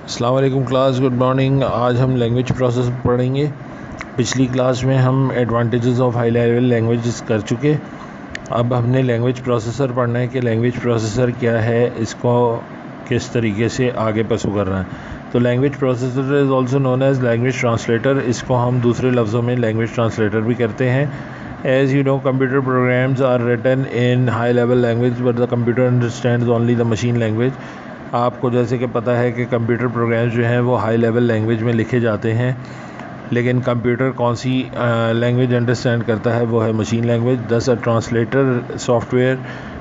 अस्सलाम वालेकुम class, good morning. आज हम लैंग्वेज प्रोसेस पढ़ेंगे। पिछली क्लास में हम advantages of high level languages कर चुके। अब हमने लैंग्वेज प्रोसेसर पढ़ना है कि लैंग्वेज प्रोसेसर क्या है, इसको किस तरीके से आगे पसू करना है। तो language processor is also known as language translator. इसको हम दूसरे लफ्ज़ों में लैंग्वेज ट्रांसलेटर भी करते हैं। As you know, computer programs are written in high level language but the computer understands only the machine language. आपको जैसे कि पता है कि कंप्यूटर प्रोग्राम्स जो हैं वो हाई लेवल लैंग्वेज में लिखे जाते हैं, लेकिन कंप्यूटर कौन सी लैंग्वेज अंडरस्टैंड करता है, वो है machine language. This a translator software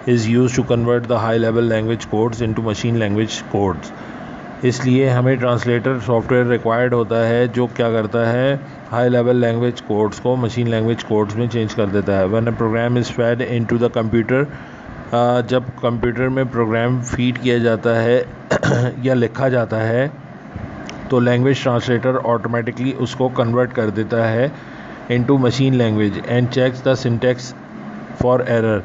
is use to convert the high level language codes into machine language codes. इसलिए हमें ट्रांसलेटर सॉफ्टवेयर रिक्वायर्ड होता है जो क्या करता है, हाई लेवल लैंग्वेज कोड्स को मशीन लैंग्वेज कोड्स में चेंज कर देता है। When a program is fed into the computer, जब कंप्यूटर में प्रोग्राम फीड किया जाता है या लिखा जाता है, तो लैंग्वेज ट्रांसलेटर ऑटोमेटिकली उसको कन्वर्ट कर देता है into machine language and checks the syntax for error.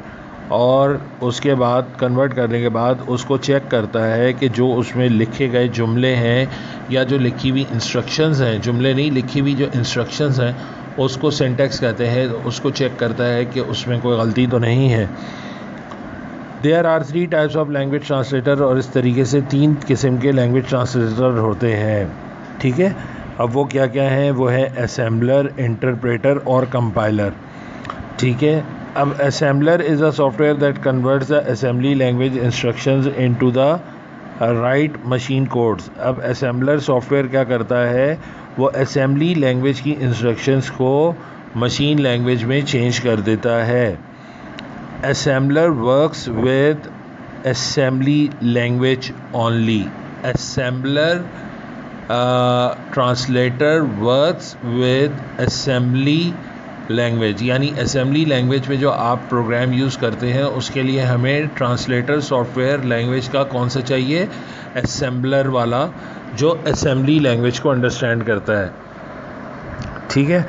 और उसके बाद कन्वर्ट करने के बाद उसको चेक करता है कि जो उसमें लिखे गए जुमले हैं या जो लिखी हुई इंस्ट्रक्शंस हैं, जुमले नहीं, लिखी हुई जो इंस्ट्रक्शंस हैं उसको सिंटैक्स कहते हैं, उसको चेक करता है कि उसमें कोई गलती तो नहीं है। There are 3 types of language translator, और इस तरीके से 3 किस्म के लैंग्वेज ट्रांसलेटर होते हैं। ठीक है, अब वो क्या क्या हैं? वो है असेंबलर, इंटरप्रेटर और कंपाइलर। ठीक है, अब assembler is a software that converts the assembly language instructions into the right machine codes. अब असेंबलर सॉफ्टवेयर क्या करता है, वो असेंबली लैंग्वेज की इंस्ट्रक्शंस को मशीन लैंग्वेज में चेंज कर देता है। Assembler works with assembly language only. Assembler translator works with assembly language, यानी असेंबली लैंग्वेज में जो आप प्रोग्राम यूज़ करते हैं उसके लिए हमें ट्रांसलेटर सॉफ्टवेयर लैंग्वेज का कौन सा चाहिए? असेंबलर वाला, जो असेंबली लैंग्वेज को अंडरस्टैंड करता है। ठीक है,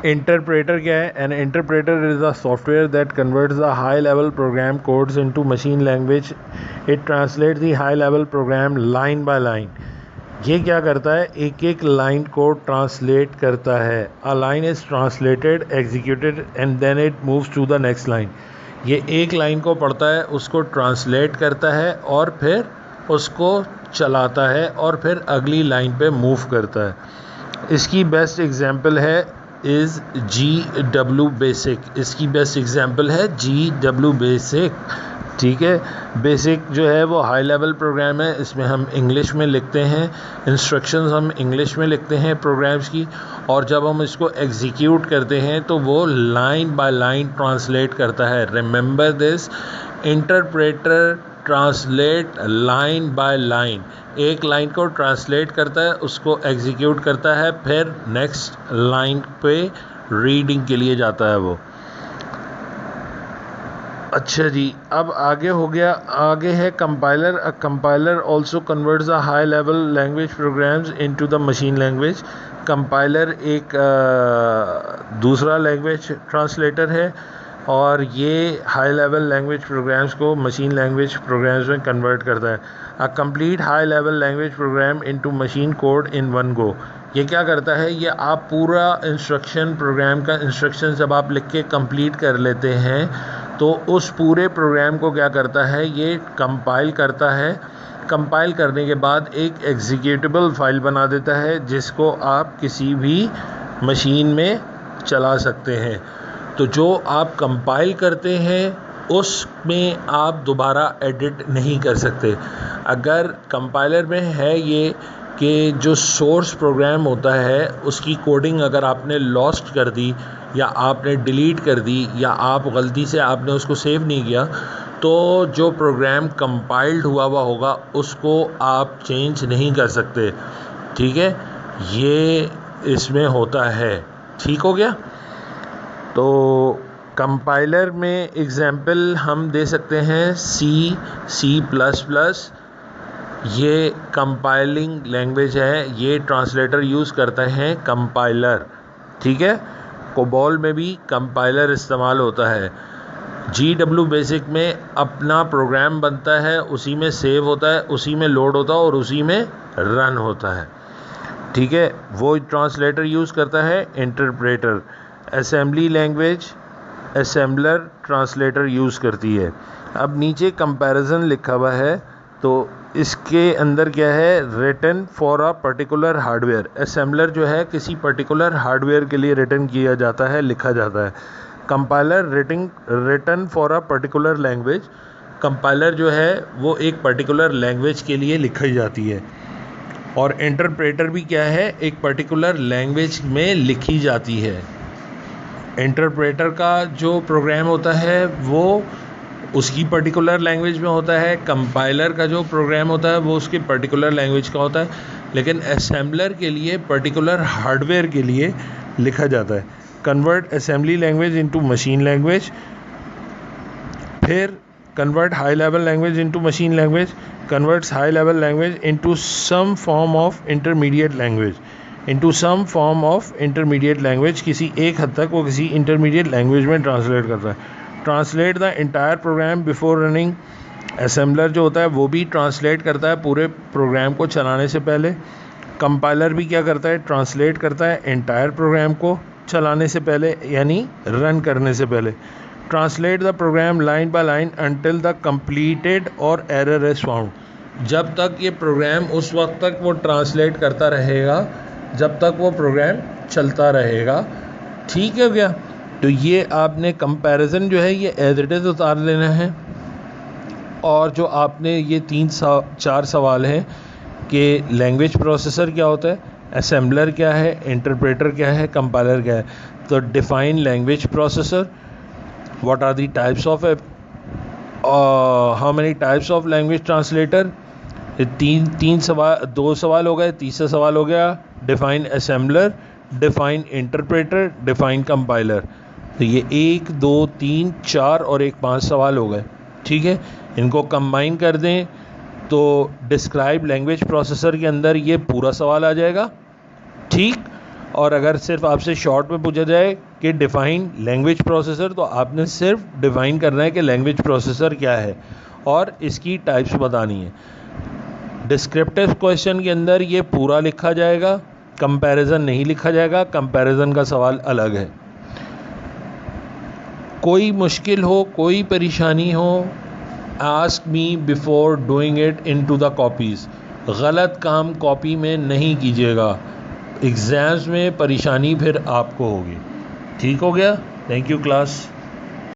इंटरप्रेटर क्या है? An interpreter is a software that converts the high level program codes into machine language. It translate the high level program line by line. ये क्या करता है? एक एक लाइन को ट्रांसलेट करता है। A line is translated, executed and then it moves to the next line. ये एक लाइन को पढ़ता है, उसको ट्रांसलेट करता है और फिर उसको चलाता है और फिर अगली लाइन पे मूव करता है। इसकी बेस्ट एग्जांपल है इज़ GW बेसिक। इसकी बेस्ट एग्जांपल है GW बेसिक। ठीक है, बेसिक जो है वो हाई लेवल प्रोग्राम है, इसमें हम इंग्लिश में लिखते हैं, इंस्ट्रक्शंस हम इंग्लिश में लिखते हैं प्रोग्राम्स की, और जब हम इसको एग्जीक्यूट करते हैं तो वो लाइन बाय लाइन ट्रांसलेट करता है। Remember this, interpreter translate line by line. एक लाइन को ट्रांसलेट करता है, उसको एग्जीक्यूट करता है, फिर नेक्स्ट लाइन पे रीडिंग के लिए जाता है वो। अच्छा जी, अब आगे हो गया, आगे है compiler. A compiler also converts the high level language programs into the machine language. Compiler एक दूसरा लैंग्वेज ट्रांसलेटर है और ये हाई लेवल लैंग्वेज प्रोग्राम्स को मशीन लैंग्वेज प्रोग्राम्स में कन्वर्ट करता है। A complete high level language program into machine code in one go. ये क्या करता है? ये आप पूरा इंस्ट्रक्शन, प्रोग्राम का इंस्ट्रक्शन जब आप लिख के कंप्लीट कर लेते हैं तो उस पूरे प्रोग्राम को क्या करता है? ये कंपाइल करता है। कंपाइल करने के बाद एक एग्जीक्यूटेबल फाइल बना देता है जिसको आप किसी भी मशीन में चला सकते हैं। तो जो आप कंपाइल करते हैं उसमें आप दोबारा एडिट नहीं कर सकते। अगर कंपाइलर में है ये कि जो सोर्स प्रोग्राम होता है उसकी कोडिंग अगर आपने लॉस्ट कर दी या आपने डिलीट कर दी या आप गलती से आपने उसको सेव नहीं किया, तो जो प्रोग्राम कंपाइल्ड हुआ होगा उसको आप चेंज नहीं कर सकते। ठीक है, ये इसमें होता है। ठीक हो गया? तो कंपाइलर में एग्जाम्पल हम दे सकते हैं C++। ये कंपाइलिंग लैंग्वेज है, ये ट्रांसलेटर यूज़ करते हैं कंपाइलर। ठीक है, कोबॉल में भी कंपाइलर इस्तेमाल होता है। GW बेसिक में अपना प्रोग्राम बनता है, उसी में सेव होता है, उसी में लोड होता है और उसी में रन होता है। ठीक है, वो ट्रांसलेटर यूज़ करता है interpreter. Assembly language assembler translator use करती है। अब नीचे कंपैरिजन लिखा हुआ है, तो इसके अंदर क्या है, written for a particular hardware. Assembler जो है किसी पर्टिकुलर हार्डवेयर के लिए रिटन किया जाता है, लिखा जाता है। Compiler written for a particular language. Compiler जो है वो एक पर्टिकुलर लैंग्वेज के लिए लिखी जाती है। और इंटरप्रेटर भी क्या है, एक पर्टिकुलर लैंग्वेज में लिखी जाती है। इंटरप्रेटर का जो प्रोग्राम होता है वो उसकी पर्टिकुलर लैंग्वेज में होता है, कंपाइलर का जो प्रोग्राम होता है वो उसकी पर्टिकुलर लैंग्वेज का होता है, लेकिन असेंबलर के लिए पर्टिकुलर हार्डवेयर के लिए लिखा जाता है। Convert assembly language into machine language, फिर convert high level language into machine language, converts high level language into some form of intermediate language, किसी एक हद तक वो किसी इंटरमीडिएट लैंग्वेज में ट्रांसलेट करता है। Translate the entire programme before running. Assembler जो होता है वो भी ट्रांसलेट करता है पूरे प्रोग्राम को चलाने से पहले। कंपाइलर भी क्या करता है, ट्रांसलेट करता है इंटायर प्रोग्राम को चलाने से पहले, यानी रन करने से पहले। Translate the programme line by line until the completed और एरर इज फाउंड। जब तक ये प्रोग्राम, उस वक्त तक वो ट्रांसलेट करता रहेगा जब तक वो प्रोग्राम चलता रहेगा। ठीक है क्या? तो ये आपने कंपैरिजन जो है ये एज इट इज़ उतार लेना है। और जो आपने ये 4 सवाल हैं कि लैंग्वेज प्रोसेसर क्या होता है, असेंबलर क्या है, इंटरप्रेटर क्या है, कंपाइलर क्या है। तो define language processor, what are the types of how many types of language translator। दो सवाल हो गए। तीसरा सवाल हो गया define assembler, define interpreter, define compiler. तो ये 1 2 3 4 और एक 5 सवाल हो गए। ठीक है, इनको कंबाइन कर दें तो डिस्क्राइब लैंग्वेज प्रोसेसर के अंदर ये पूरा सवाल आ जाएगा। ठीक, और अगर सिर्फ आपसे शॉर्ट में पूछा जाए कि डिफ़ाइन लैंग्वेज प्रोसेसर, तो आपने सिर्फ डिफ़ाइन करना है कि लैंग्वेज प्रोसेसर क्या है और इसकी टाइप्स बतानी है। डिस्क्रिप्टिव क्वेश्चन के अंदर ये पूरा लिखा जाएगा, कंपैरिजन नहीं लिखा जाएगा, कंपैरिजन का सवाल अलग है। कोई मुश्किल हो, कोई परेशानी हो, ask me before doing it into the copies. गलत काम कॉपी में नहीं कीजिएगा, एग्ज़ाम्स में परेशानी फिर आपको होगी। ठीक हो गया? Thank you class.